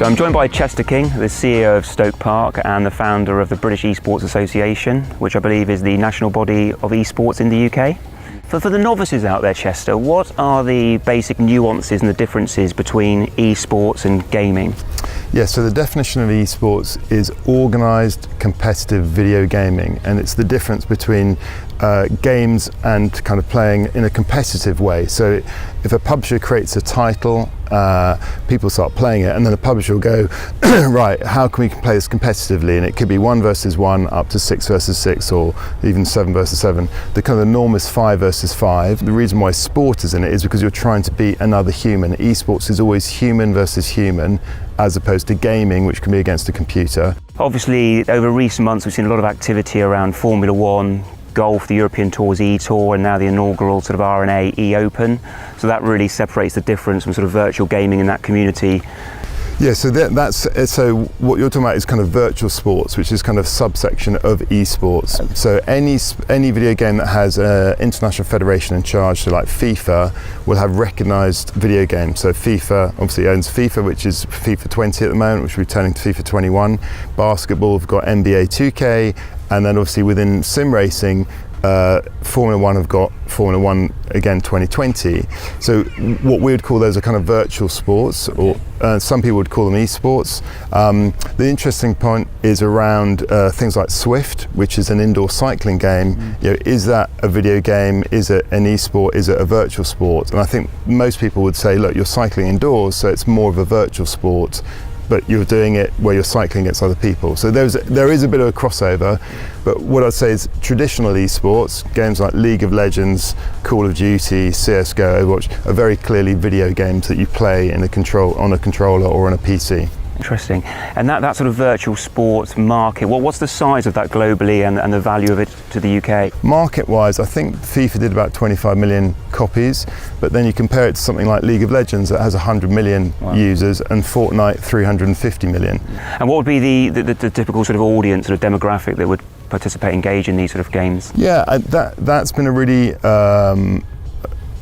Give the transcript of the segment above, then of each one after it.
So I'm joined by Chester King, the CEO of Stoke Park and the founder of the British Esports Association, which I believe is the national body of esports in the UK. For the novices out there, Chester, what are the basic nuances and the differences between esports and gaming? Yeah, so the definition of esports is organised competitive video gaming, and it's the difference between games and kind of playing in a competitive way. So if a publisher creates a title, people start playing it, and then the publisher will go, right, how can we play this competitively? And it could be 1 versus 1 up to 6 versus 6, or even 7 versus 7. The kind of norm is 5 versus 5. The reason why sport is in it is because you're trying to beat another human. Esports is always human versus human, as opposed to gaming, which can be against a computer. Obviously, over recent months, we've seen a lot of activity around Formula One, golf, the European Tour's E-Tour, and now the inaugural sort of RNA E-Open. So that really separates the difference from sort of virtual gaming in that community. Yeah, so so what you're talking about is kind of virtual sports, which is kind of subsection of esports. So any video game that has an international federation in charge, so like FIFA, will have recognised video games. So FIFA obviously owns FIFA, which is FIFA 20 at the moment, which will be turning to FIFA 21. Basketball, we've got NBA 2K, and then obviously within sim racing, Formula One have got Formula One again 2020. So what we would call those are kind of virtual sports, or some people would call them esports. The interesting point is around things like Swift, which is an indoor cycling game. You know, is that a video game? Is it an esport? Is it a virtual sport? And I think most people would say, look, you're cycling indoors, so it's more of a virtual sport, but you're doing it where you're cycling against other people. So there is a bit of a crossover, but what I'd say is traditional esports, games like League of Legends, Call of Duty, CSGO, Overwatch, are very clearly video games that you play on a controller or on a PC. Interesting. And that sort of virtual sports market, what's the size of that globally and the value of it to the UK? Market-wise, I think FIFA did about 25 million copies, but then you compare it to something like League of Legends that has 100 million users, and Fortnite 350 million. And what would be the typical sort of audience or demographic that would participate, engage in these sort of games? Yeah, that's been a really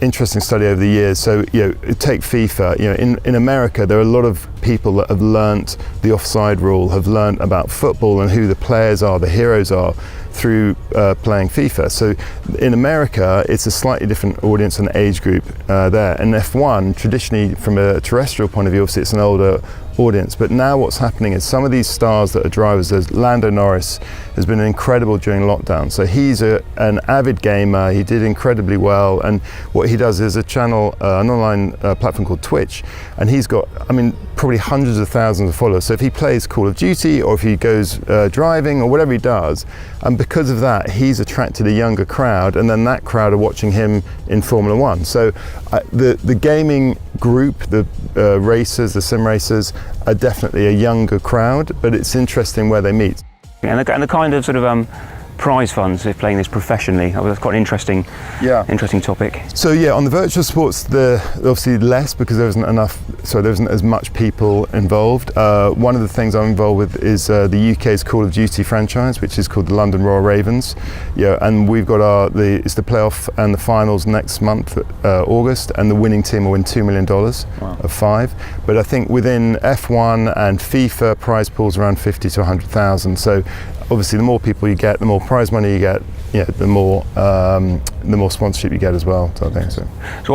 interesting study over the years. So, take FIFA. In America, there are a lot of people that have learnt the offside rule, have learnt about football and who the players are, the heroes are, through playing FIFA. So in America, it's a slightly different audience and age group there. And F1, traditionally, from a terrestrial point of view, obviously it's an older audience, but now what's happening is some of these stars that are drivers, there's Lando Norris has been incredible during lockdown. So he's an avid gamer, he did incredibly well, and what he does is an online platform called Twitch, and he's got, probably hundreds of thousands of followers. So if he plays Call of Duty, or if he goes driving, or whatever he does, and because of that, he's attracted a younger crowd, and then that crowd are watching him in Formula One. So the gaming group, the racers, the sim racers, are definitely a younger crowd, but it's interesting where they meet. And the kind of sort of prize funds if playing this professionally, that's quite an interesting topic. So yeah, on the virtual sports, obviously less, because there isn't as much people involved. One of the things I'm involved with is the UK's Call of Duty franchise, which is called the London Royal Ravens. Yeah, and we've got it's the playoff and the finals next month, August, and the winning team will win $2 million of 5. But I think within F1 and FIFA, prize pools around 50 to 100,000. So obviously, the more people you get, the more prize money you get, the more sponsorship you get as well. So I think so.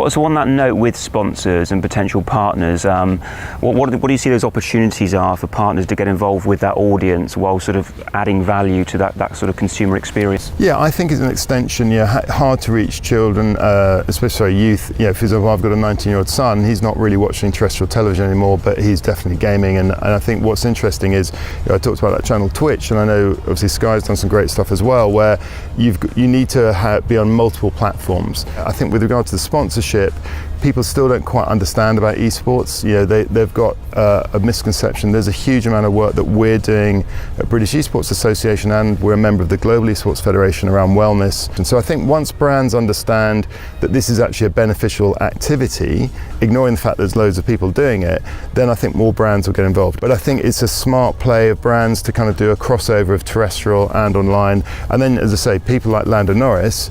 So on that note, with sponsors and potential partners, what do you see those opportunities are for partners to get involved with that audience while sort of adding value to that sort of consumer experience? Yeah, I think it's an extension. Hard to reach children, especially youth. For example, I've got a 19-year-old son. He's not really watching terrestrial television anymore, but he's definitely gaming. And I think what's interesting is, I talked about that channel Twitch, and I know obviously Sky's done some great stuff as well, where you need to be on multiple platforms. I think with regard to the sponsorship, people still don't quite understand about esports. They've got a misconception. There's a huge amount of work that we're doing at British Esports Association, and we're a member of the Global Esports Federation around wellness. And so I think once brands understand that this is actually a beneficial activity, ignoring the fact there's loads of people doing it, then I think more brands will get involved. But I think it's a smart play of brands to kind of do a crossover of terrestrial and online. And then, as I say, people like Lando Norris,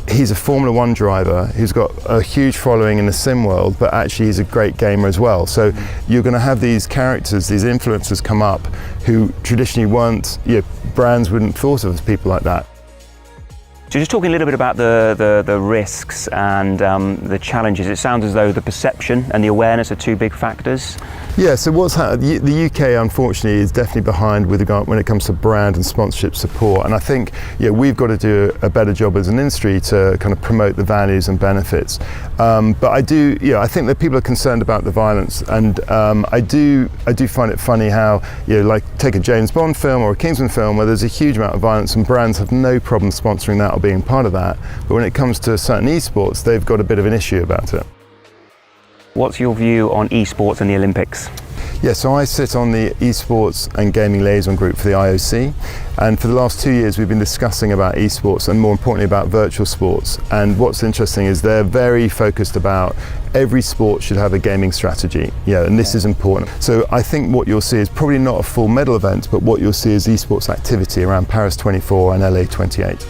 he's a Formula One driver who's got a huge following in the sim world, but actually he's a great gamer as well. So you're going to have these characters, these influencers come up who traditionally weren't, brands wouldn't have thought of as people like that. So just talking a little bit about the risks and the challenges, it sounds as though the perception and the awareness are two big factors. Yeah, so the UK unfortunately is definitely behind with regard when it comes to brand and sponsorship support, and I think we've got to do a better job as an industry to kind of promote the values and benefits. But I think that people are concerned about the violence, and I do find it funny how like take a James Bond film or a Kingsman film where there's a huge amount of violence and brands have no problem sponsoring that or being part of that, but when it comes to certain esports, they've got a bit of an issue about it. What's your view on esports and the Olympics? Yeah, so I sit on the Esports and Gaming Liaison Group for the IOC, and for the last 2 years we've been discussing about esports and more importantly about virtual sports. And what's interesting is they're very focused about every sport should have a gaming strategy, and this is important. So I think what you'll see is probably not a full medal event, but what you'll see is esports activity around Paris 24 and LA 28.